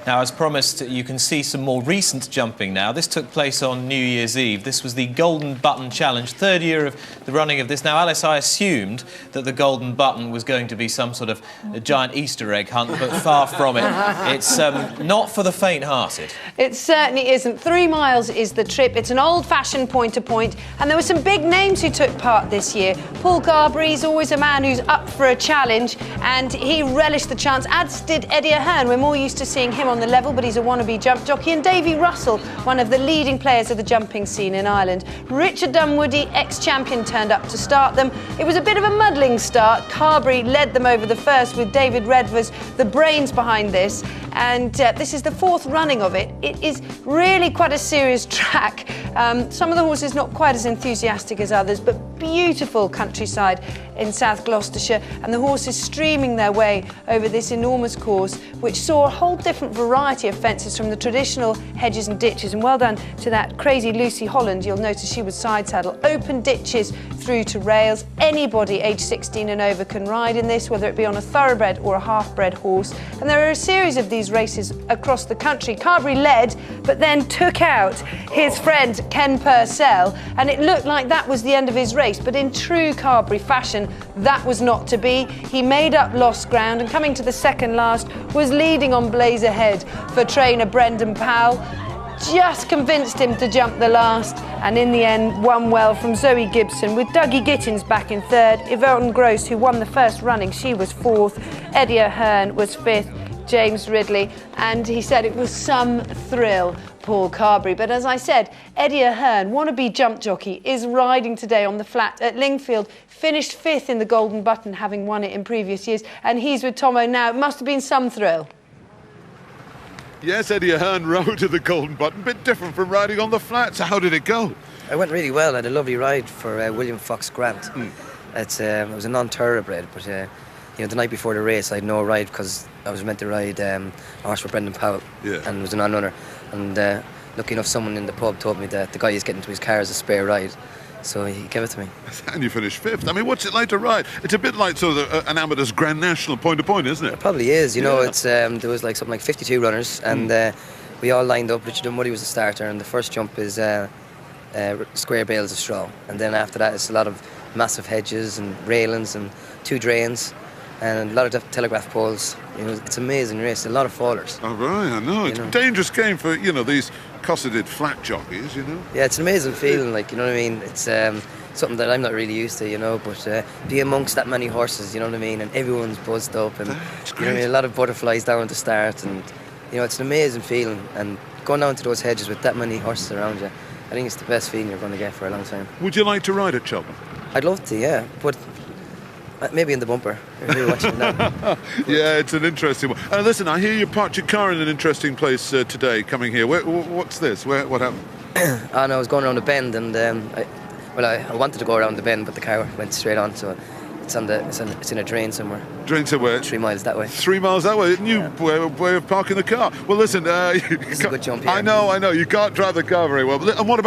Now, as promised, you can see some more recent jumping now. This took place on New Year's Eve. This was the Golden Button Challenge, third year of the running of this. Now, Alice, I assumed that the Golden Button was going to be some sort of a giant Easter egg hunt, but far from it. It's not for the faint-hearted. It certainly isn't. 3 miles is the trip. It's an old-fashioned point-to-point, and there were some big names who took part this year. Paul Carberry's always a man who's up for a challenge, and he relished the chance, as did Eddie Ahern. We're more used to seeing him on the level, but he's a wannabe jump jockey. And Davy Russell, one of the leading players of the jumping scene in Ireland. Richard Dunwoody, ex-champion, turned up to start them. It was a bit of a muddling start. Carberry led them over the first, with David Redvers the brains behind this. And this is the 4th running of it. It is really quite a serious track. Some of the horses not quite as enthusiastic as others, but beautiful countryside in South Gloucestershire, and the horses streaming their way over this enormous course, which saw a whole different variety of fences from the traditional hedges and ditches. And well done to that crazy Lucy Holland. You'll notice she was side saddle. Open ditches through to rails. Anybody aged 16 and over can ride in this, whether it be on a thoroughbred or a half-bred horse. And there are a series of these races across the country. Carberry led, but then took out his friend Ken Purcell, and it looked like that was the end of his race. But in true Carberry fashion, that was not to be. He made up lost ground, and coming to the second last was leading on Blaze Ahead for trainer Brendan Powell. Just convinced him to jump the last, and in the end won well from Zoe Gibson, with Dougie Gittins back in 3rd. Yvonne Gross, who won the first running, she was 4th. Eddie Ahern was 5th. James Ridley, and he said it was some thrill, Paul Carberry. But as I said, Eddie Ahern, wannabe jump jockey, is riding today on the flat at Lingfield, finished 5th in the Golden Button, having won it in previous years, and he's with Tomo now. It must have been some thrill. Yes, Eddie Ahern rode to the Golden Button, bit different from riding on the flat. So how did it go? It went really well. I had a lovely ride for William Fox Grant. It was a non-thoroughbred, but you know, the night before the race I had no ride because I was meant to ride a horse for Brendan Powell, and it was a non-runner. And lucky enough, someone in the pub told me that the guy is getting to his car as a spare ride, so he gave it to me. And you finished 5th. I mean, what's it like to ride? It's a bit like sort of an amateur's Grand National point-to-point, isn't it? It probably is. You know, it's there was like something like 52 runners, and we all lined up. Richard Dunwoody was the starter, and the first jump is square bales of straw, and then after that it's a lot of massive hedges and railings and 2 drains. And a lot of telegraph poles. You know, it's an amazing race. A lot of fallers. Oh, right, I know. It's a dangerous game for, you know, these cosseted flat jockeys, you know. Yeah, it's an amazing feeling, like, you know what I mean? It's something that I'm not really used to, you know, but be amongst that many horses, you know what I mean? And everyone's buzzed up, and that's great. You know what I mean? A lot of butterflies down at the start, and, you know, it's an amazing feeling. And going down to those hedges with that many horses around you, I think it's the best feeling you're going to get for a long time. Would you like to ride at Cheltenham? I'd love to, yeah, but maybe in the bumper, if you're watching that. Yeah, it's an interesting one. Listen, I hear you parked your car in an interesting place today, coming here. What's this? What happened? I was going around a bend, and I wanted to go around the bend, but the car went straight on, so it's in a drain somewhere. Drain somewhere? 3 miles that way. 3 miles that way? New way of parking the car. Well, listen, it's a good jump here. I know. You can't drive the car very well. And what about